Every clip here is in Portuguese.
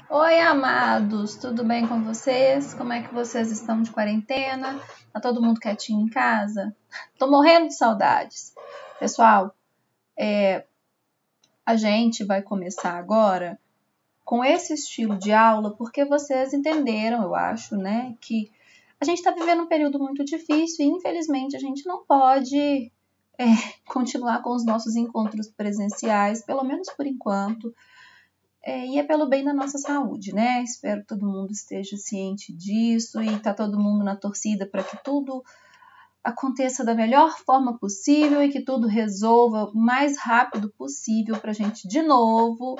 Oi, amados, tudo bem com vocês? Como é que vocês estão de quarentena? Tá todo mundo quietinho em casa? Tô morrendo de saudades. Pessoal, a gente vai começar agora com esse estilo de aula porque vocês entenderam, eu acho, né, que a gente tá vivendo um período muito difícil e infelizmente a gente não pode continuar com os nossos encontros presenciais, pelo menos por enquanto. E é pelo bem da nossa saúde, né? Espero que todo mundo esteja ciente disso e tá todo mundo na torcida para que tudo aconteça da melhor forma possível e que tudo resolva o mais rápido possível para a gente, de novo,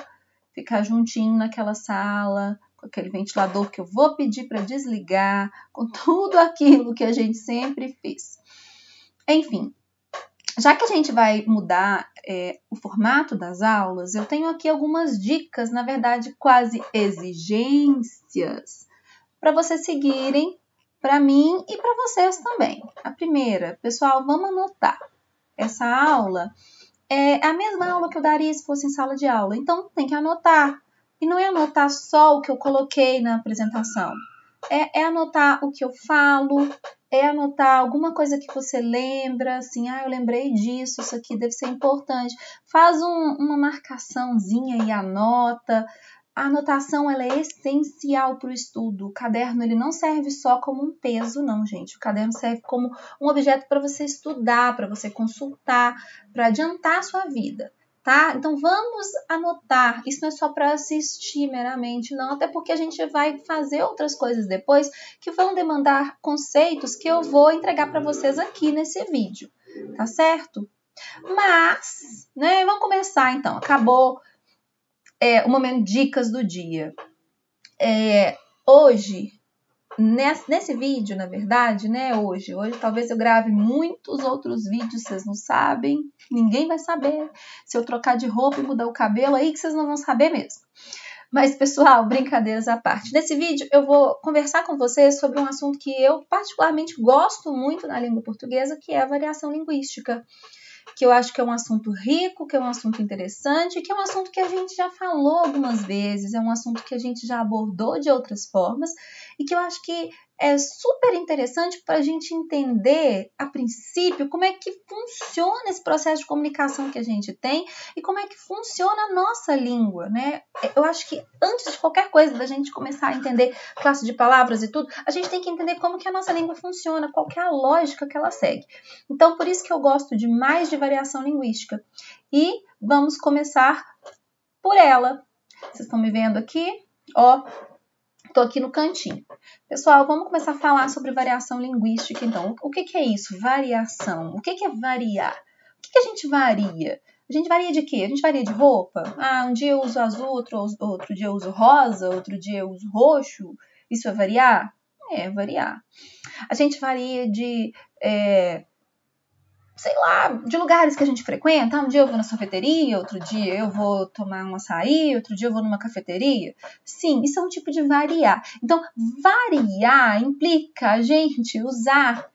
ficar juntinho naquela sala, com aquele ventilador que eu vou pedir para desligar, com tudo aquilo que a gente sempre fez. Enfim, já que a gente vai mudar o formato das aulas, eu tenho aqui algumas dicas, na verdade, quase exigências, para vocês seguirem, para mim e para vocês também. A primeira, pessoal, vamos anotar. Essa aula é a mesma aula que eu daria se fosse em sala de aula, então tem que anotar. E não é anotar só o que eu coloquei na apresentação. É anotar o que eu falo, é anotar alguma coisa que você lembra, assim, eu lembrei disso, isso aqui deve ser importante. Faz uma marcaçãozinha e anota. A anotação, ela é essencial para o estudo. O caderno, ele não serve só como um peso, não, gente. O caderno serve como um objeto para você estudar, para você consultar, para adiantar a sua vida. Tá? Então, vamos anotar. Isso não é só para assistir meramente, não. Até porque a gente vai fazer outras coisas depois que vão demandar conceitos que eu vou entregar para vocês aqui nesse vídeo. Tá certo? Mas, né, vamos começar então. Acabou o momento dicas do dia. Hoje, nesse vídeo, na verdade, né, hoje talvez eu grave muitos outros vídeos, vocês não sabem, ninguém vai saber. Se eu trocar de roupa e mudar o cabelo, aí que vocês não vão saber mesmo. Mas, pessoal, brincadeiras à parte. Nesse vídeo, eu vou conversar com vocês sobre um assunto que eu particularmente gosto muito na língua portuguesa, que é a variação linguística. Que eu acho que é um assunto rico, que é um assunto interessante, que é um assunto que a gente já falou algumas vezes, é um assunto que a gente já abordou de outras formas e que eu acho que é super interessante para a gente entender, a princípio, como é que funciona esse processo de comunicação que a gente tem e como é que funciona a nossa língua, né? Eu acho que antes de qualquer coisa da gente começar a entender classe de palavras e tudo, a gente tem que entender como que a nossa língua funciona, qual que é a lógica que ela segue. Então, por isso que eu gosto demais de variação linguística. E vamos começar por ela. Vocês estão me vendo aqui? Ó, tô aqui no cantinho. Pessoal, vamos começar a falar sobre variação linguística, então. O que é isso? Variação. O que é variar? O que a gente varia? A gente varia de quê? A gente varia de roupa? Um dia eu uso azul, outro dia eu uso rosa, outro dia eu uso roxo. Isso é variar? É, variar. A gente varia de... sei lá, de lugares que a gente frequenta. Um dia eu vou na sorveteria, outro dia eu vou tomar um açaí, outro dia eu vou numa cafeteria. Sim, isso é um tipo de variar. Então, variar implica a gente usar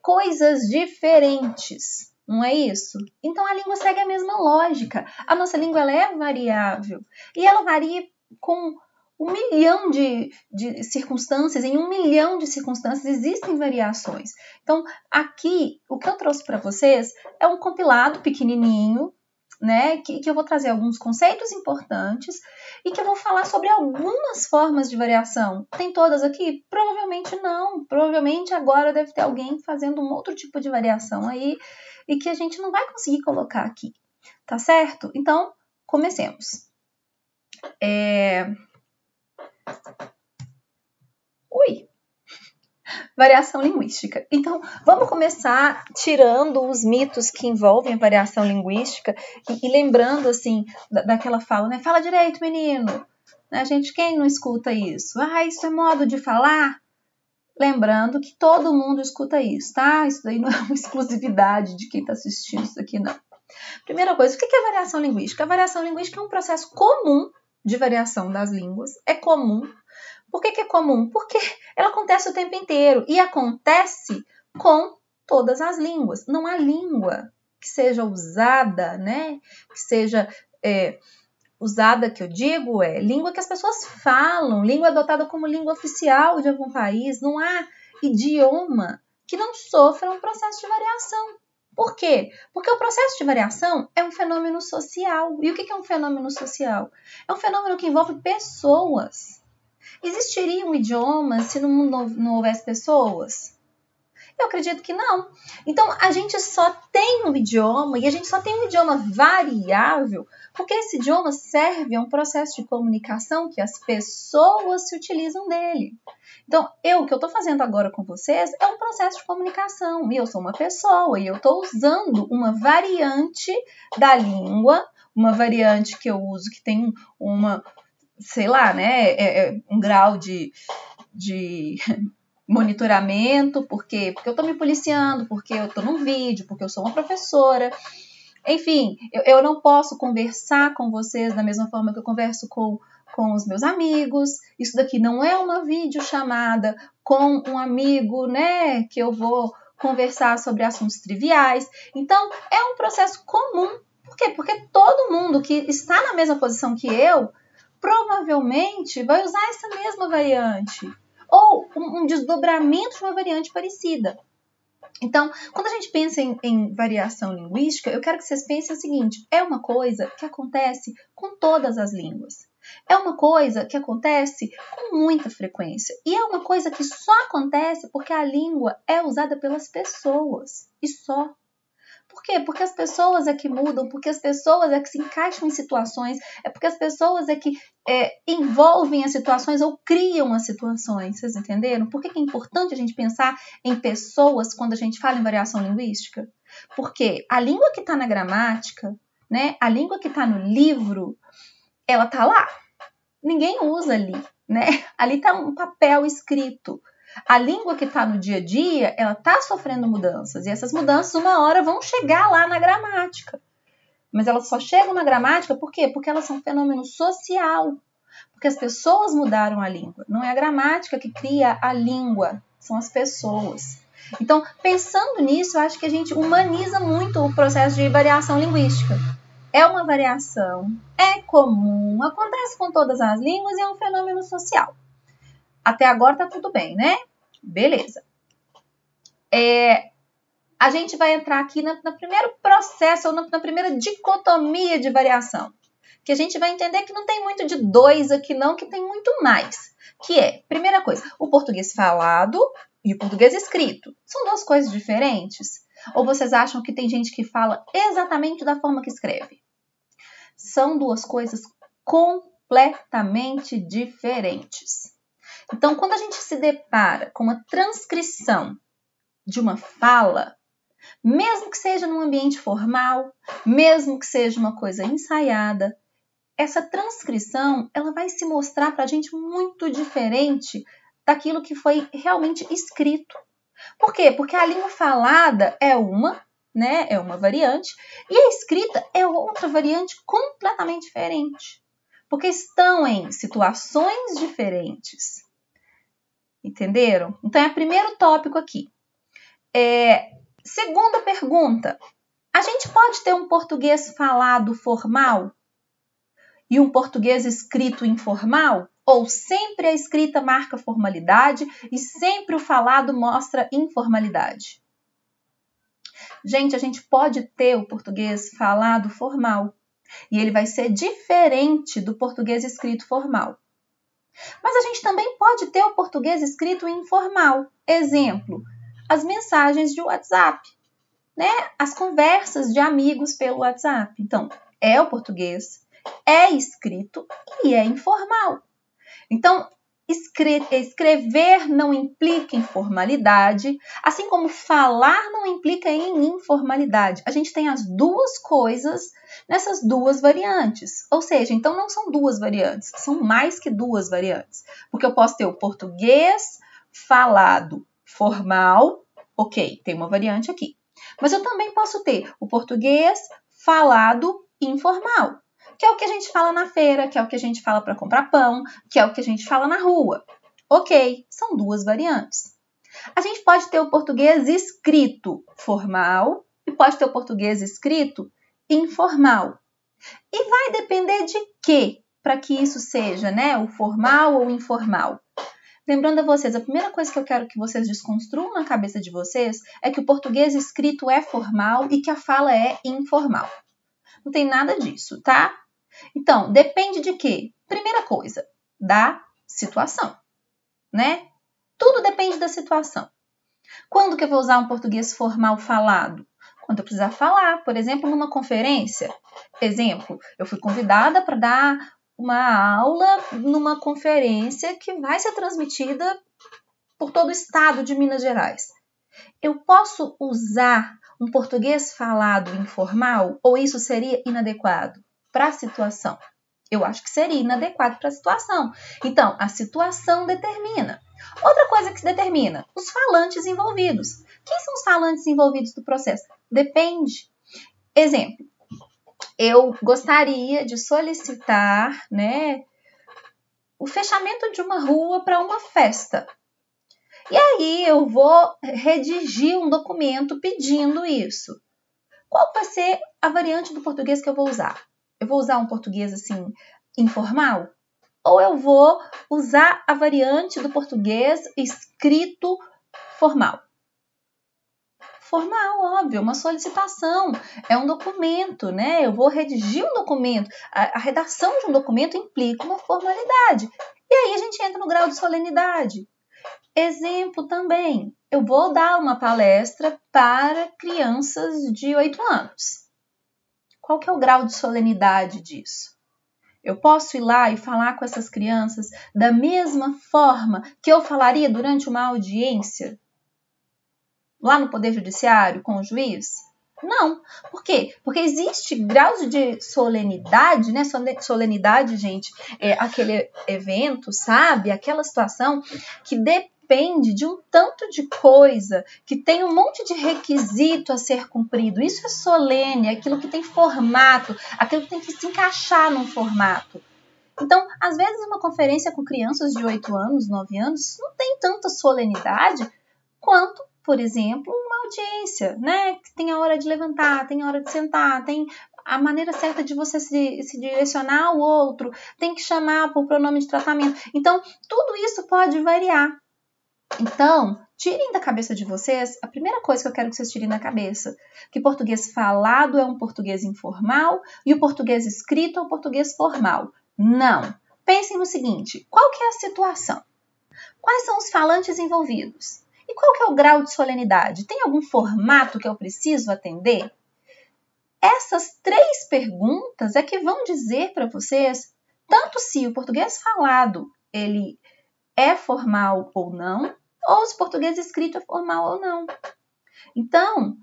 coisas diferentes. Não é isso? Então, a língua segue a mesma lógica. A nossa língua ela é variável. E ela varia com 1 milhão de circunstâncias. Em 1 milhão de circunstâncias existem variações. Então, aqui, o que eu trouxe para vocês é um compilado pequenininho, né, que eu vou trazer alguns conceitos importantes e que eu vou falar sobre algumas formas de variação. Tem todas aqui? Provavelmente não. Provavelmente agora deve ter alguém fazendo um outro tipo de variação aí e que a gente não vai conseguir colocar aqui, tá certo? Então, comecemos. Variação linguística. Então, vamos começar tirando os mitos que envolvem a variação linguística e lembrando, assim, daquela fala, né? Fala direito, menino! Né, gente, quem não escuta isso? Isso é modo de falar? Lembrando que todo mundo escuta isso, tá? Isso daí não é uma exclusividade de quem está assistindo isso aqui, não. Primeira coisa, o que é variação linguística? A variação linguística é um processo comum de variação das línguas. É comum. Por que é comum? Porque ela acontece o tempo inteiro e acontece com todas as línguas. Não há língua que seja usada, né? Que seja usada que eu digo é língua que as pessoas falam, língua adotada como língua oficial de algum país. Não há idioma que não sofra um processo de variação. Por quê? Porque o processo de variação é um fenômeno social. E o que é um fenômeno social? É um fenômeno que envolve pessoas. Existiria um idioma se no mundo não houvesse pessoas? Eu acredito que não. Então, a gente só tem um idioma, e a gente só tem um idioma variável, porque esse idioma serve a um processo de comunicação que as pessoas se utilizam dele. Então, o que eu estou fazendo agora com vocês é um processo de comunicação, e eu sou uma pessoa, e eu estou usando uma variante da língua, uma variante que eu uso que tem sei lá, né, um grau de monitoramento, porque eu estou me policiando, porque eu estou num vídeo, porque eu sou uma professora. Enfim, eu não posso conversar com vocês da mesma forma que eu converso com os meus amigos. Isso daqui não é uma videochamada com um amigo, né, que eu vou conversar sobre assuntos triviais. Então, é um processo comum. Por quê? Porque todo mundo que está na mesma posição que eu provavelmente vai usar essa mesma variante ou um desdobramento de uma variante parecida. Então, quando a gente pensa em variação linguística, eu quero que vocês pensem o seguinte: é uma coisa que acontece com todas as línguas. É uma coisa que acontece com muita frequência. E é uma coisa que só acontece porque a língua é usada pelas pessoas. E só. Por quê? Porque as pessoas é que mudam, porque as pessoas é que se encaixam em situações, é porque as pessoas é que envolvem as situações ou criam as situações, vocês entenderam? Por que é importante a gente pensar em pessoas quando a gente fala em variação linguística? Porque a língua que está na gramática, né, a língua que está no livro, ela está lá. Ninguém usa ali, né? Ali está um papel escrito. A língua que está no dia a dia, ela está sofrendo mudanças. E essas mudanças, uma hora, vão chegar lá na gramática. Mas elas só chegam na gramática por quê? Porque elas são um fenômeno social. Porque as pessoas mudaram a língua. Não é a gramática que cria a língua, são as pessoas. Então, pensando nisso, eu acho que a gente humaniza muito o processo de variação linguística. É uma variação, é comum, acontece com todas as línguas e é um fenômeno social. Até agora tá tudo bem, né? Beleza. A gente vai entrar aqui no primeiro processo, ou na primeira dicotomia de variação. Que a gente vai entender que não tem muito de dois aqui não, que tem muito mais. Que é, primeira coisa, o português falado e o português escrito. São duas coisas diferentes? Ou vocês acham que tem gente que fala exatamente da forma que escreve? São duas coisas completamente diferentes. Então, quando a gente se depara com uma transcrição de uma fala, mesmo que seja num ambiente formal, mesmo que seja uma coisa ensaiada, essa transcrição ela vai se mostrar para a gente muito diferente daquilo que foi realmente escrito. Por quê? Porque a língua falada é uma, né? É uma variante, e a escrita é outra variante completamente diferente. Porque estão em situações diferentes. Entenderam? Então, é o primeiro tópico aqui. Segunda pergunta. A gente pode ter um português falado formal e um português escrito informal? Ou sempre a escrita marca formalidade e sempre o falado mostra informalidade? Gente, a gente pode ter o português falado formal e ele vai ser diferente do português escrito formal. Mas a gente também pode ter o português escrito informal. Exemplo, as mensagens de WhatsApp, né? As conversas de amigos pelo WhatsApp. Então, é o português, é escrito e é informal. Então, escrever não implica em formalidade, assim como falar não implica em informalidade. A gente tem as duas coisas nessas duas variantes. Ou seja, então não são duas variantes, são mais que duas variantes. Porque eu posso ter o português falado formal, ok, tem uma variante aqui. Mas eu também posso ter o português falado informal, que é o que a gente fala na feira, que é o que a gente fala para comprar pão, que é o que a gente fala na rua. Ok, são duas variantes. A gente pode ter o português escrito formal e pode ter o português escrito informal. E vai depender de quê para que isso seja, né, o formal ou informal? Lembrando a vocês, a primeira coisa que eu quero que vocês desconstruam na cabeça de vocês é que o português escrito é formal e que a fala é informal. Não tem nada disso, tá? Então, depende de quê? Primeira coisa, da situação, né? Tudo depende da situação. Quando que eu vou usar um português formal falado? Quando eu precisar falar, por exemplo, numa conferência. Exemplo, eu fui convidada para dar uma aula numa conferência que vai ser transmitida por todo o estado de Minas Gerais. Eu posso usar um português falado informal ou isso seria inadequado para a situação? Eu acho que seria inadequado para a situação. Então, a situação determina. Outra coisa que se determina, os falantes envolvidos. Quem são os falantes envolvidos do processo? Depende. Exemplo, eu gostaria de solicitar, né, o fechamento de uma rua para uma festa. E aí eu vou redigir um documento pedindo isso. Qual vai ser a variante do português que eu vou usar? Eu vou usar um português assim informal? Ou eu vou usar a variante do português escrito formal? Formal, óbvio, uma solicitação, é um documento, né? Eu vou redigir um documento. A redação de um documento implica uma formalidade. E aí a gente entra no grau de solenidade. Exemplo também, eu vou dar uma palestra para crianças de 8 anos. Qual que é o grau de solenidade disso? Eu posso ir lá e falar com essas crianças da mesma forma que eu falaria durante uma audiência lá no Poder Judiciário com o juiz? Não. Por quê? Porque existe graus de solenidade, né? Solenidade, gente, é aquele evento, sabe? Aquela situação que depende de um tanto de coisa, que tem um monte de requisito a ser cumprido. Isso é solene, é aquilo que tem formato, aquilo que tem que se encaixar num formato. Então, às vezes, uma conferência com crianças de 8 anos, 9 anos, não tem tanta solenidade quanto, por exemplo, uma audiência, né? Que tem a hora de levantar, tem a hora de sentar, tem a maneira certa de você se direcionar ao outro, tem que chamar por pronome de tratamento. Então, tudo isso pode variar. Então, tirem da cabeça de vocês, a primeira coisa que eu quero que vocês tirem da cabeça, que português falado é um português informal e o português escrito é um português formal. Não. Pensem no seguinte, qual que é a situação? Quais são os falantes envolvidos? E qual que é o grau de solenidade? Tem algum formato que eu preciso atender? Essas 3 perguntas é que vão dizer para vocês tanto se o português falado ele é formal ou não, ou se o português escrito é formal ou não. Então,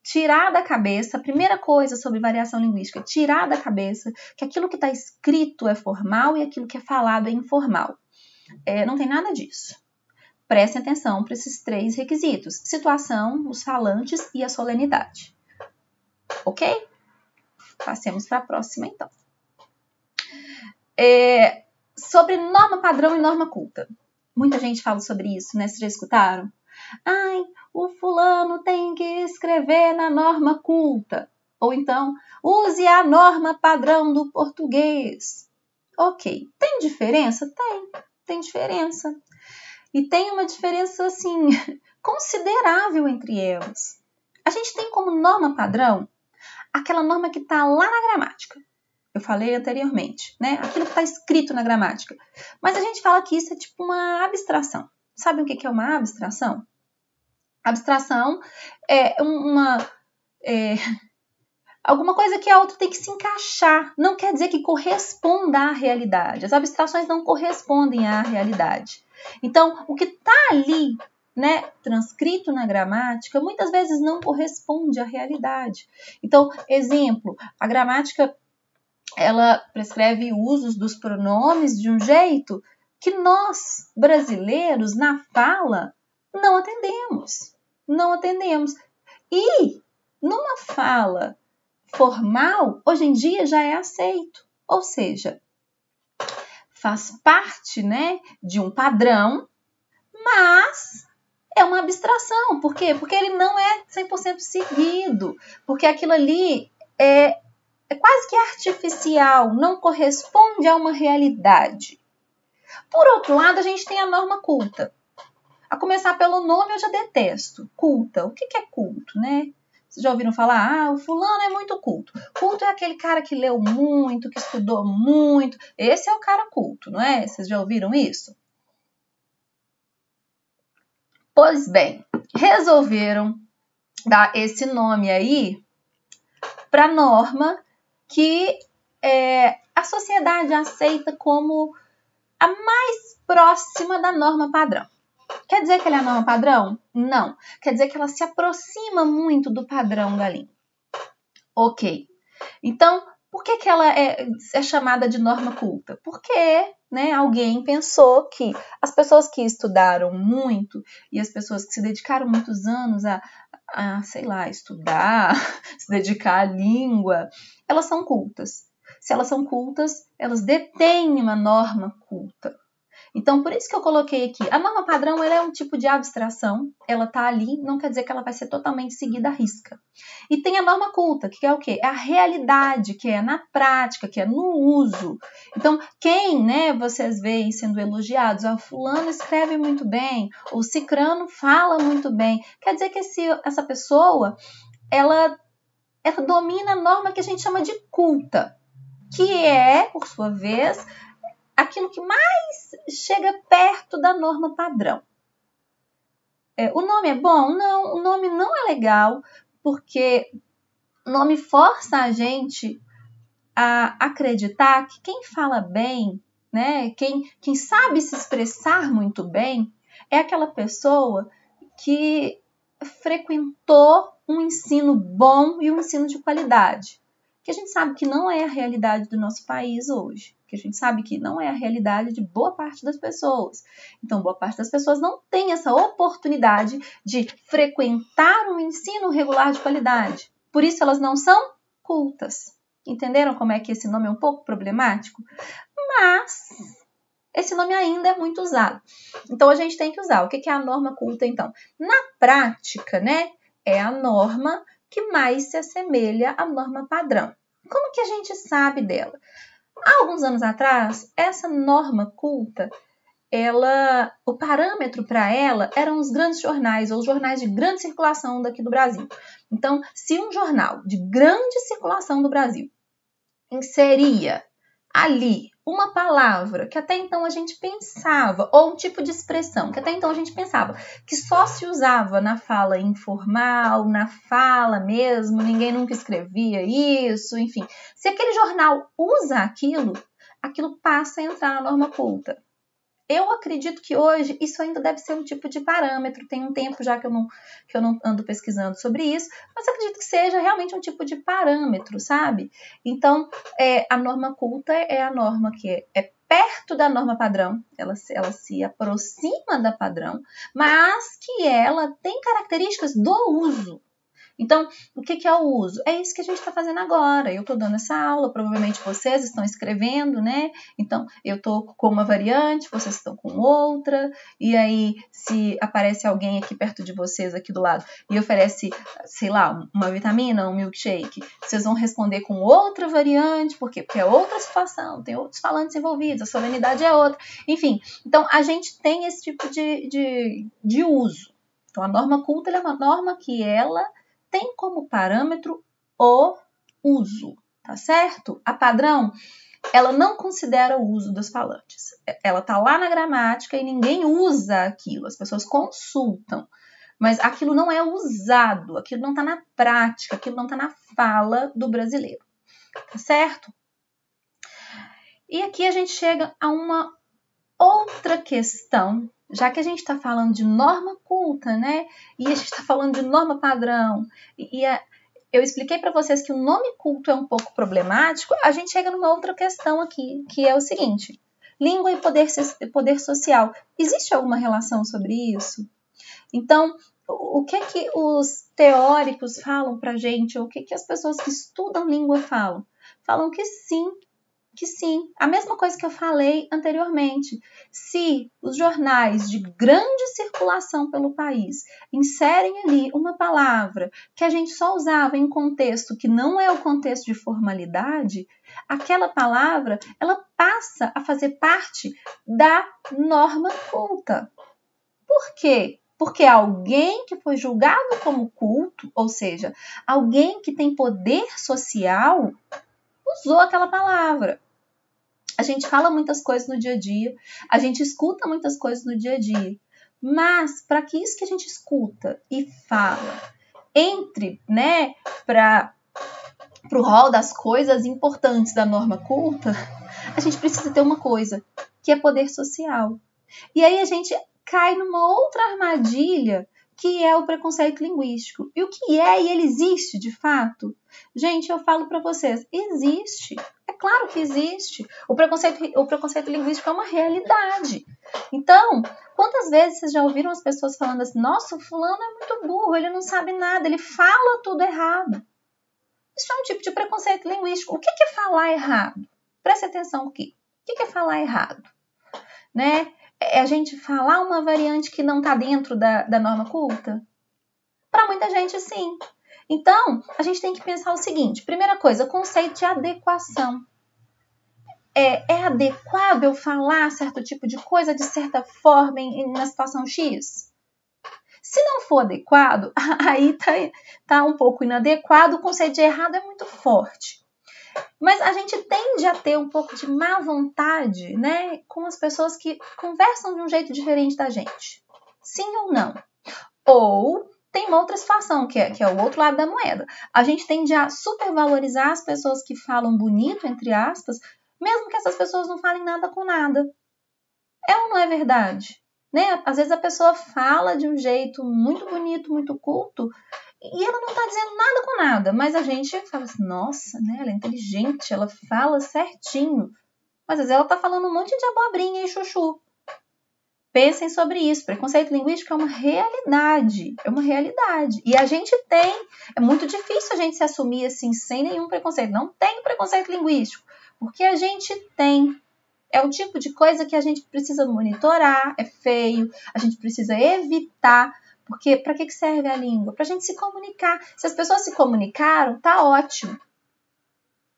tirar da cabeça, a primeira coisa sobre variação linguística, tirar da cabeça que aquilo que está escrito é formal e aquilo que é falado é informal. Não tem nada disso. Prestem atenção para esses 3 requisitos: situação, os falantes e a solenidade. Ok? Passemos para a próxima, então. Sobre norma padrão e norma culta. Muita gente fala sobre isso, né? Vocês já escutaram? Ai, o fulano tem que escrever na norma culta. Ou então, use a norma padrão do português. Ok. Tem diferença? Tem diferença. E tem uma diferença, assim, considerável entre elas. A gente tem como norma padrão aquela norma que está lá na gramática. Eu falei anteriormente, né? Aquilo que está escrito na gramática. Mas a gente fala que isso é tipo uma abstração. Sabe o que é uma abstração? Abstração é alguma coisa que a outra tem que se encaixar. Não quer dizer que corresponda à realidade. As abstrações não correspondem à realidade. Então, o que está ali, né, transcrito na gramática, muitas vezes não corresponde à realidade. Então, exemplo, a gramática ela prescreve usos dos pronomes de um jeito que nós, brasileiros, na fala, não atendemos. Não atendemos. E numa fala formal, hoje em dia já é aceito. Ou seja, faz parte, né, de um padrão, mas é uma abstração. Por quê? Porque ele não é 100% seguido. Porque aquilo ali é é quase que artificial, não corresponde a uma realidade. Por outro lado, a gente tem a norma culta. A começar pelo nome, eu já detesto. Culta. O que é culto, né? Vocês já ouviram falar? O fulano é muito culto. Culto é aquele cara que leu muito, que estudou muito. Esse é o cara culto, não é? Vocês já ouviram isso? Pois bem, resolveram dar esse nome aí para norma que a sociedade aceita como a mais próxima da norma padrão. Quer dizer que ela é a norma padrão? Não. Quer dizer que ela se aproxima muito do padrão da língua. Ok. Então, por que ela é chamada de norma culta? Porque, né, alguém pensou que as pessoas que estudaram muito e as pessoas que se dedicaram muitos anos sei lá, estudar, se dedicar à língua, elas são cultas. Se elas são cultas, elas detêm uma norma culta. Então, por isso que eu coloquei aqui. A norma padrão ela é um tipo de abstração, ela está ali, não quer dizer que ela vai ser totalmente seguida à risca. E tem a norma culta, que é o quê? É a realidade, que é na prática, que é no uso. Então, quem, né, vocês veem sendo elogiados, fulano escreve muito bem, ou cicrano fala muito bem, quer dizer que essa pessoa, ela domina a norma que a gente chama de culta, que é, por sua vez, aquilo que mais chega perto da norma padrão. O nome é bom? Não, o nome não é legal, porque o nome força a gente a acreditar que quem fala bem, né, quem sabe se expressar muito bem, é aquela pessoa que frequentou um ensino bom e um ensino de qualidade. Que a gente sabe que não é a realidade do nosso país hoje. Que a gente sabe que não é a realidade de boa parte das pessoas. Então, boa parte das pessoas não tem essa oportunidade de frequentar um ensino regular de qualidade. Por isso, elas não são cultas. Entenderam como é que esse nome é um pouco problemático? Mas esse nome ainda é muito usado. Então, a gente tem que usar. O que é a norma culta, então? Na prática, né, é a norma que mais se assemelha à norma padrão. Como que a gente sabe dela? Há alguns anos atrás, essa norma culta, o parâmetro para ela eram os grandes jornais, ou os jornais de grande circulação daqui do Brasil. Então, se um jornal de grande circulação do Brasil inseria ali uma palavra que até então a gente pensava, ou um tipo de expressão que até então a gente pensava que só se usava na fala informal, na fala mesmo, ninguém nunca escrevia isso, enfim. Se aquele jornal usa aquilo passa a entrar na norma culta. Eu acredito que hoje isso ainda deve ser um tipo de parâmetro. Tem um tempo já que eu não ando pesquisando sobre isso, mas acredito que seja realmente um tipo de parâmetro, sabe? Então, a norma culta é a norma que é perto da norma padrão, ela se aproxima da padrão, mas que ela tem características do uso. Então, o que é o uso? É isso que a gente está fazendo agora. Eu estou dando essa aula, provavelmente vocês estão escrevendo, né? Então, eu estou com uma variante, vocês estão com outra, e aí, se aparece alguém aqui perto de vocês, aqui do lado, e oferece, sei lá, uma vitamina, um milkshake, vocês vão responder com outra variante, por quê? Porque é outra situação, tem outros falantes envolvidos, a solenidade é outra. Enfim, então, a gente tem esse tipo de uso. Então, a norma culta é uma norma que ela tem como parâmetro o uso, tá certo? A padrão, ela não considera o uso dos falantes. Ela tá lá na gramática e ninguém usa aquilo, as pessoas consultam. Mas aquilo não é usado, aquilo não tá na prática, aquilo não tá na fala do brasileiro, tá certo? E aqui a gente chega a uma outra questão, já que a gente está falando de norma culta, né? E a gente está falando de norma padrão, eu expliquei para vocês que o nome culto é um pouco problemático, a gente chega numa outra questão aqui, que é o seguinte: língua e poder social. Existe alguma relação sobre isso? Então, o que os teóricos falam para a gente, ou o que as pessoas que estudam língua falam? Falam que sim, que sim, a mesma coisa que eu falei anteriormente. Se os jornais de grande circulação pelo país inserem ali uma palavra que a gente só usava em contexto que não é o contexto de formalidade, aquela palavra, ela passa a fazer parte da norma culta. Por quê? Porque alguém que foi julgado como culto, ou seja, alguém que tem poder social, usou aquela palavra. A gente fala muitas coisas no dia a dia, a gente escuta muitas coisas no dia a dia, mas para que isso que a gente escuta e fala entre, né, para o rol das coisas importantes da norma culta, a gente precisa ter uma coisa, que é poder social. E aí a gente cai numa outra armadilha, que é o preconceito linguístico. E o que é? E ele existe de fato? Gente, eu falo para vocês, existe. É claro que existe. O preconceito linguístico é uma realidade. Então, quantas vezes vocês já ouviram as pessoas falando assim, nossa, o fulano é muito burro, ele não sabe nada, ele fala tudo errado. Isso é um tipo de preconceito linguístico. O que é falar errado? Preste atenção aqui. O que é falar errado? Né? É a gente falar uma variante que não está dentro da norma culta? Para muita gente, sim. Então, a gente tem que pensar o seguinte. Primeira coisa, conceito de adequação. É adequado eu falar certo tipo de coisa de certa forma na situação X? Se não for adequado, aí tá um pouco inadequado, o conceito de errado é muito forte. Mas a gente tende a ter um pouco de má vontade, né, com as pessoas que conversam de um jeito diferente da gente. Sim ou não? Ou tem uma outra situação, que é o outro lado da moeda. A gente tende a supervalorizar as pessoas que falam bonito, entre aspas, mesmo que essas pessoas não falem nada com nada. É ou não é verdade? Né? Às vezes a pessoa fala de um jeito muito bonito, muito culto, e ela não está dizendo nada com nada, mas a gente fala assim, nossa, né? Ela é inteligente, ela fala certinho. Mas às vezes ela está falando um monte de abobrinha e chuchu. Pensem sobre isso. Preconceito linguístico é uma realidade. É uma realidade. E a gente tem. É muito difícil a gente se assumir assim, sem nenhum preconceito. Não tem preconceito linguístico. Porque a gente tem. É o tipo de coisa que a gente precisa monitorar. É feio. A gente precisa evitar. Porque para que serve a língua? Para a gente se comunicar. Se as pessoas se comunicaram, tá ótimo.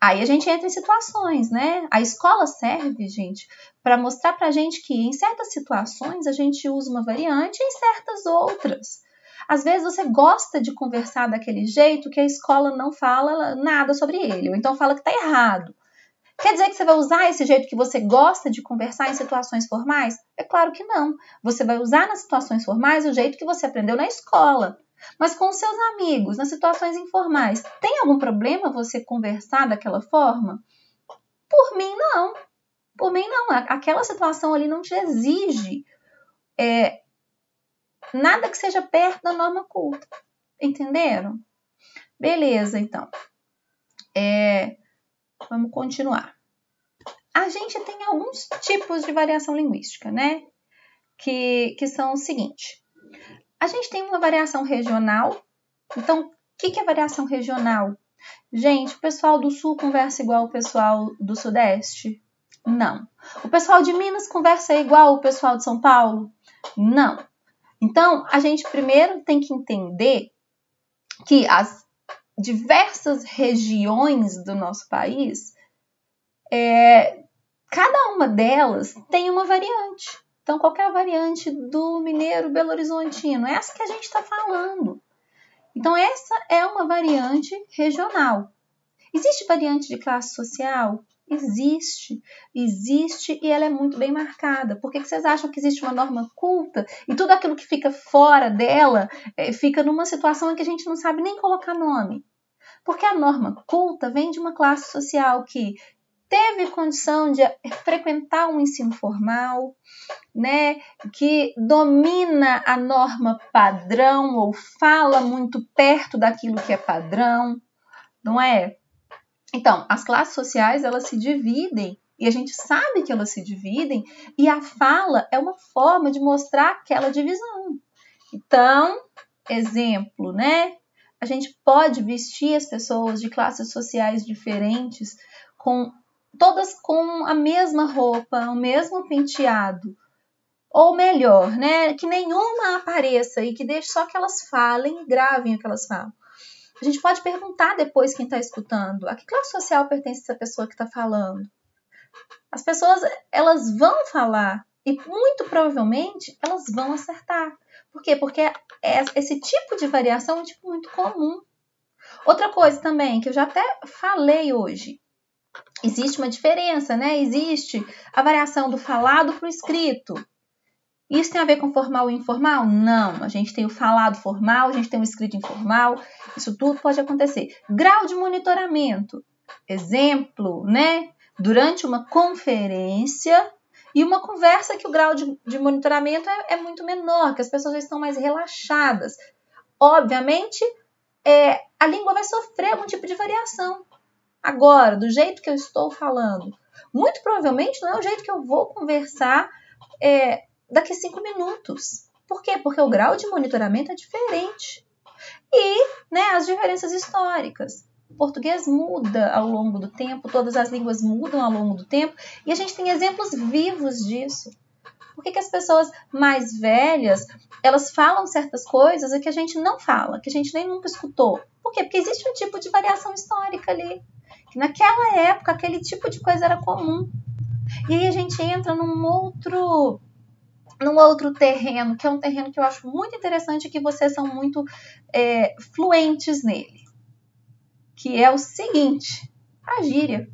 Aí a gente entra em situações, né? A escola serve, gente, para mostrar pra gente que em certas situações a gente usa uma variante e em certas outras. Às vezes você gosta de conversar daquele jeito que a escola não fala nada sobre ele, ou então fala que tá errado. Quer dizer que você vai usar esse jeito que você gosta de conversar em situações formais? É claro que não. Você vai usar nas situações formais o jeito que você aprendeu na escola. Mas com os seus amigos, nas situações informais, tem algum problema você conversar daquela forma? Por mim, não. Por mim, não. Aquela situação ali não te exige nada que seja perto da norma culta. Entenderam? Beleza, então. Vamos continuar. A gente tem alguns tipos de variação linguística, né? Que são o seguinte. A gente tem uma variação regional. Então, o que é variação regional? Gente, o pessoal do Sul conversa igual o pessoal do Sudeste? Não. O pessoal de Minas conversa igual o pessoal de São Paulo? Não. Então, a gente primeiro tem que entender que as diversas regiões do nosso país, cada uma delas tem uma variante. Então, qual que é a variante do mineiro Belo Horizontino? É essa que a gente está falando. Então, essa é uma variante regional. Existe variante de classe social? Existe e ela é muito bem marcada. Por que vocês acham que existe uma norma culta e tudo aquilo que fica fora dela fica numa situação em que a gente não sabe nem colocar nome? Porque a norma culta vem de uma classe social que teve condição de frequentar um ensino formal, né, que domina a norma padrão ou fala muito perto daquilo que é padrão, não é? Então, as classes sociais, elas se dividem, e a gente sabe que elas se dividem, e a fala é uma forma de mostrar aquela divisão. Então, exemplo, né? A gente pode vestir as pessoas de classes sociais diferentes com todas com a mesma roupa, o mesmo penteado. Ou melhor, né, que nenhuma apareça e que deixe só que elas falem e gravem o que elas falam. A gente pode perguntar depois quem está escutando, a que classe social pertence essa pessoa que está falando? As pessoas, elas vão falar e muito provavelmente elas vão acertar. Por quê? Porque esse tipo de variação é um tipo muito comum. Outra coisa também, que eu já até falei hoje, existe uma diferença, né? Existe a variação do falado para o escrito. Isso tem a ver com formal e informal? Não. A gente tem o falado formal, a gente tem o escrito informal. Isso tudo pode acontecer. Grau de monitoramento. Exemplo, né? Durante uma conferência e uma conversa que o grau de monitoramento é muito menor, que as pessoas estão mais relaxadas. Obviamente, a língua vai sofrer algum tipo de variação. Agora, do jeito que eu estou falando, muito provavelmente não é o jeito que eu vou conversar daqui a 5 minutos. Por quê? Porque o grau de monitoramento é diferente. E, né, as diferenças históricas. O português muda ao longo do tempo, todas as línguas mudam ao longo do tempo, e a gente tem exemplos vivos disso. Por que as pessoas mais velhas, elas falam certas coisas que a gente não fala, que a gente nem nunca escutou? Por quê? Porque existe um tipo de variação histórica ali. Que naquela época, aquele tipo de coisa era comum. E aí a gente entra num outro terreno, que é um terreno que eu acho muito interessante e que vocês são muito fluentes nele. Que é o seguinte, a gíria.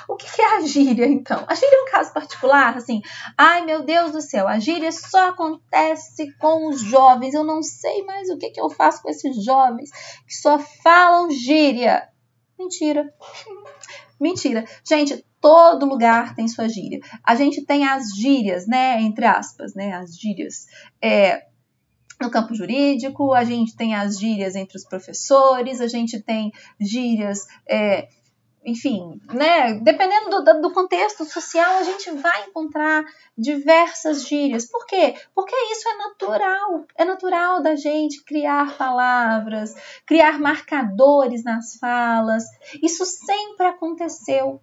O que é a gíria, então? A gíria é um caso particular, assim, ai meu Deus do céu, a gíria só acontece com os jovens, eu não sei mais o que eu faço com esses jovens que só falam gíria. Mentira. Mentira. Gente, todo lugar tem sua gíria. A gente tem as gírias, né, entre aspas, né, as gírias no campo jurídico, a gente tem as gírias entre os professores, a gente tem gírias, enfim, né, dependendo do contexto social, a gente vai encontrar diversas gírias. Por quê? Porque isso é natural da gente criar palavras, criar marcadores nas falas, isso sempre aconteceu.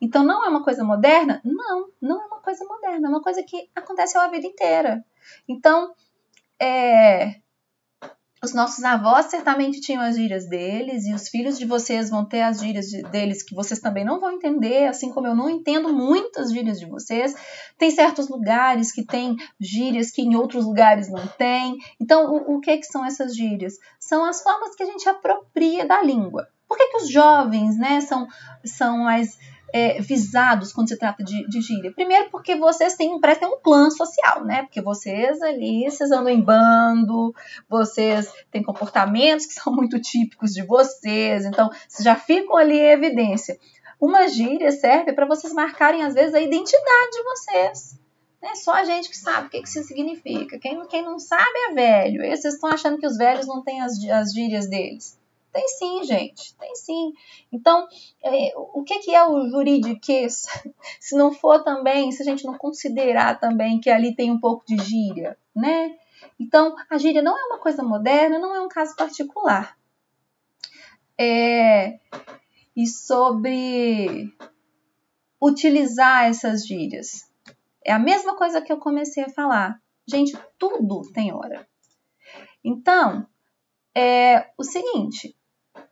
Então, não é uma coisa moderna? Não, não é uma coisa moderna, é uma coisa que aconteceu a vida inteira. Então, os nossos avós certamente tinham as gírias deles e os filhos de vocês vão ter as gírias deles que vocês também não vão entender, assim como eu não entendo muitas gírias de vocês. Tem certos lugares que tem gírias que em outros lugares não tem. Então, o que são essas gírias? São as formas que a gente apropria da língua. Por que os jovens, né, são mais visados quando se trata de gíria? Primeiro porque vocês parecem um clã social, né? Porque vocês andam em bando, vocês têm comportamentos que são muito típicos de vocês, então vocês já ficam ali em evidência. Uma gíria serve para vocês marcarem, às vezes, a identidade de vocês. Né? Só a gente que sabe o que isso significa. Quem não sabe é velho. E vocês estão achando que os velhos não têm as gírias deles. Tem sim, gente, tem sim. Então, o que é o juridiquês? Se não for também, se a gente não considerar também que ali tem um pouco de gíria, né? Então, a gíria não é uma coisa moderna, não é um caso particular. E sobre utilizar essas gírias. É a mesma coisa que eu comecei a falar. Gente, tudo tem hora. Então, o seguinte,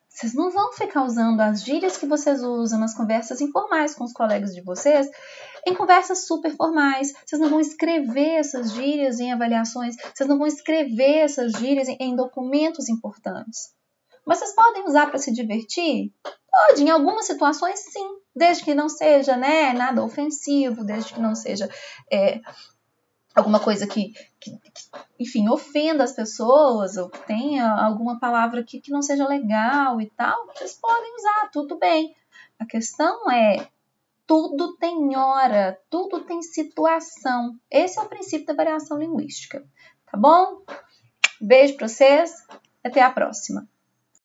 vocês não vão ficar usando as gírias que vocês usam nas conversas informais com os colegas de vocês em conversas super formais. Vocês não vão escrever essas gírias em avaliações, vocês não vão escrever essas gírias em documentos importantes. Mas vocês podem usar para se divertir? Pode, em algumas situações sim, desde que não seja, né, nada ofensivo, desde que não seja alguma coisa que, enfim, ofenda as pessoas, ou que tenha alguma palavra que não seja legal e tal, vocês podem usar, tudo bem. A questão é, tudo tem hora, tudo tem situação. Esse é o princípio da variação linguística, tá bom? Beijo para vocês, até a próxima.